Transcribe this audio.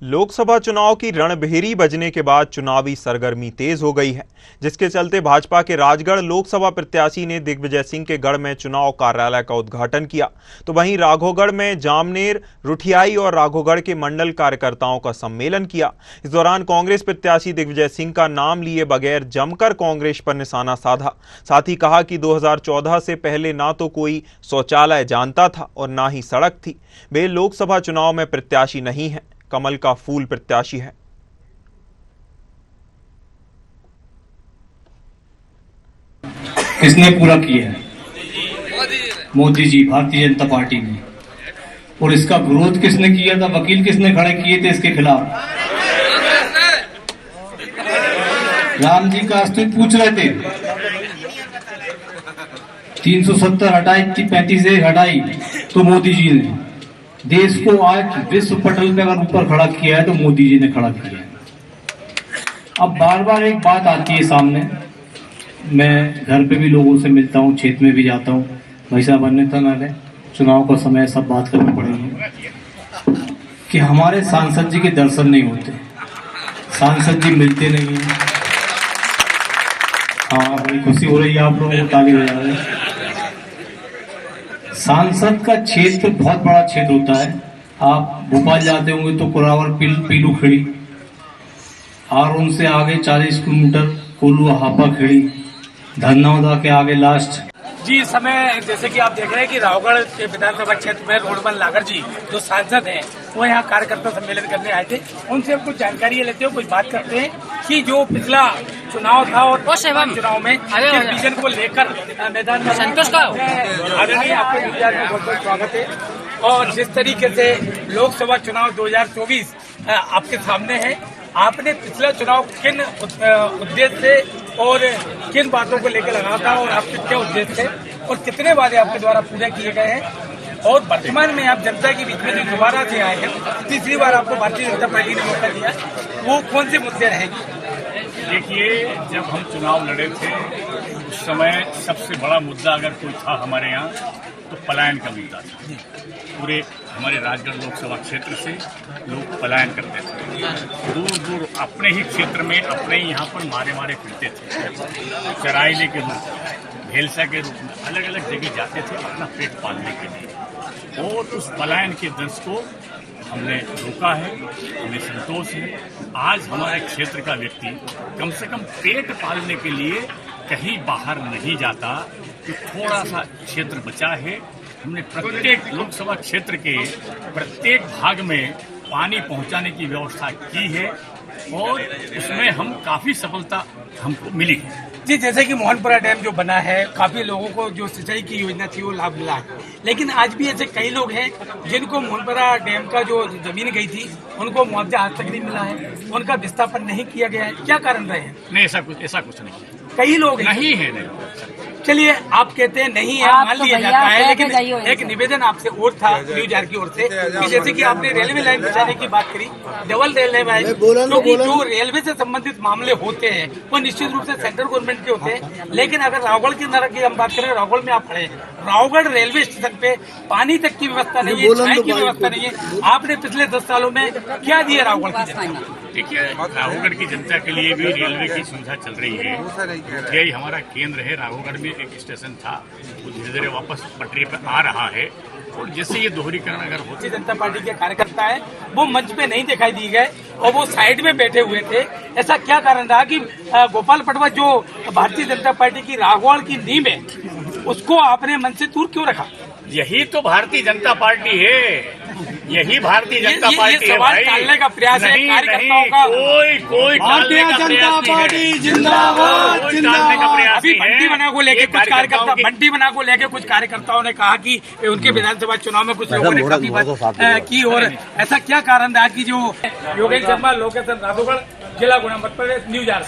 लोकसभा चुनाव की रणभेरी बजने के बाद चुनावी सरगर्मी तेज हो गई है, जिसके चलते भाजपा के राजगढ़ लोकसभा प्रत्याशी ने दिग्विजय सिंह के गढ़ में चुनाव कार्यालय का उद्घाटन किया, तो वहीं राघोगढ़ में जामनेर, रुठियाई और राघोगढ़ के मंडल कार्यकर्ताओं का सम्मेलन किया। इस दौरान कांग्रेस प्रत्याशी दिग्विजय सिंह का नाम लिए बगैर जमकर कांग्रेस पर निशाना साधा। साथ ही कहा कि 2014 से पहले ना तो कोई शौचालय जानता था और ना ही सड़क थी। वे लोकसभा चुनाव में प्रत्याशी नहीं है, कमल का फूल प्रत्याशी है। किसने पूरा किया है? मोदी जी, भारतीय जनता पार्टी ने। और इसका विरोध किसने किया था? वकील किसने खड़े किए थे इसके खिलाफ? राम जी का अस्तित्व पूछ रहे थे। 370 हटाई, 35 हटाई तो मोदी जी ने। देश को आज विश्व पटल पे अगर ऊपर खड़ा किया है तो मोदी जी ने खड़ा किया है। अब बार बार एक बात आती है सामने, मैं घर पे भी लोगों से मिलता हूँ, क्षेत्र में भी जाता हूँ, भाई साहब अन्यथा ना ले, चुनाव का समय सब बात करनी पड़ेगी कि हमारे सांसद जी के दर्शन नहीं होते, सांसद जी मिलते नहीं है। हाँ, बड़ी खुशी हो रही है, आप लोगों को ताली बजा रहे हैं। सांसद का क्षेत्र बहुत बड़ा क्षेत्र होता है। आप भोपाल जाते होंगे तो कुरावर पीलू खेड़ी, और उनसे आगे 40 किलोमीटर कोल्लू हापा खेड़ी, धन्नौदा के आगे लास्ट। जी, इस समय जैसे कि आप देख रहे हैं कि राघोगढ़ के विधानसभा क्षेत्र में रोडमल नागर जी जो सांसद हैं वो यहाँ कार्यकर्ता सम्मेलन करने आए थे। उनसे कुछ जानकारी लेते हैं, कुछ बात करते हैं कि जो पिछला चुनाव था और चुनाव में किस विजन को लेकर मैदान में संतोष का आदरणीय आपके विचार में बहुत बहुत स्वागत है। और जिस तरीके से लोकसभा चुनाव 2024 आपके सामने है, आपने पिछला चुनाव किन उद्देश्य से और किन बातों को लेकर लगा था और आपके क्या उद्देश्य थे और कितने वादे आपके द्वारा पूरे किए गए हैं, और वर्तमान में आप जनता के बीच में जो दोबारा से आए हैं, तीसरी बार आपको भारतीय जनता पार्टी ने मौका दिया, वो कौन से मुद्दे रहेंगे? देखिए, जब हम चुनाव लड़े थे उस समय सबसे बड़ा मुद्दा अगर कोई था हमारे यहाँ तो पलायन का मुद्दा था। पूरे हमारे राजगढ़ लोकसभा क्षेत्र से लोग पलायन करते थे, दूर दूर अपने ही क्षेत्र में, अपने ही यहाँ पर मारे फिरते थे, चराइले के रूप में, भेलसा के रूप में अलग अलग जगह जाते थे अपना पेट पालने के लिए। और उस पलायन के दंश को हमने रोका है, हमें संतोष है। आज हमारे क्षेत्र का व्यक्ति कम से कम पेट पालने के लिए कहीं बाहर नहीं जाता, तो थोड़ा सा क्षेत्र बचा है। हमने प्रत्येक लोकसभा क्षेत्र के प्रत्येक भाग में पानी पहुंचाने की व्यवस्था की है और उसमें हम काफी सफलता हमको मिली है। जी, जैसे कि मोहनपुरा डैम जो बना है, काफी लोगों को जो सिंचाई की योजना थी वो लाभ मिला है, लेकिन आज भी ऐसे कई लोग हैं जिनको मोहनपुरा डैम का जो जमीन गई थी उनको मुआवजा आज तक नहीं मिला है, उनका विस्थापन नहीं किया गया है। क्या कारण रहे हैं? नहीं, ऐसा कुछ नहीं, कई लोग नहीं है। नहीं, चलिए, आप कहते हैं नहीं है, मान लिया जाता है, लेकिन एक निवेदन आपसे और था न्यूज आर की ओर से कि जैसे कि आपने रेलवे लाइन बिछाने की बात करी, डबल रेलवे लाइन, क्योंकि जो रेलवे से संबंधित मामले होते हैं वो निश्चित रूप से सेंट्रल गवर्नमेंट के होते हैं, लेकिन अगर राघोगढ़ की नगर की हम बात करें, राघोगढ़ में आप खड़े हैं, राघोगढ़ रेलवे स्टेशन पे पानी तक की व्यवस्था नहीं है, चाय की व्यवस्था नहीं है। आपने पिछले 10 सालों में क्या दिया राघोगढ़ की जनता? देखिए, राघोगढ़ की जनता के लिए भी रेलवे की सुविधा चल रही है। यही हमारा केंद्र है। राघोगढ़ में एक स्टेशन था, वो धीरे धीरे वापस पटरी पर आ रहा है, और जैसे ये दोहरीकरण अगर होती। भारतीय जनता पार्टी के कार्यकर्ता है वो मंच पे नहीं दिखाई दिए गए और वो साइड में बैठे हुए थे। ऐसा क्या कारण रहा कि गोपाल पटवा जो भारतीय जनता पार्टी की राघोगढ़ की नींव है उसको आपने मन से दूर क्यों रखा? यही तो भारतीय जनता पार्टी है, यही भारतीय जनता पार्टी है भाई। टालने का प्रयास है कार्यकर्ताओं का। कोई भारतीय जनता पार्टी जिंदाबाद जिंदाबाद। अभी बंटी बना को लेके कुछ कार्यकर्ता, बंटी बना को लेके कुछ कार्यकर्ताओं ने कहा कि उनके विधानसभा चुनाव में कुछ लोगों ने काफी बात की, और ऐसा क्या कारण रहा कि जो योगेश शर्मा, लोकेशन राघोगढ़, जिला गुना मध्य प्रदेश, न्यूज आर।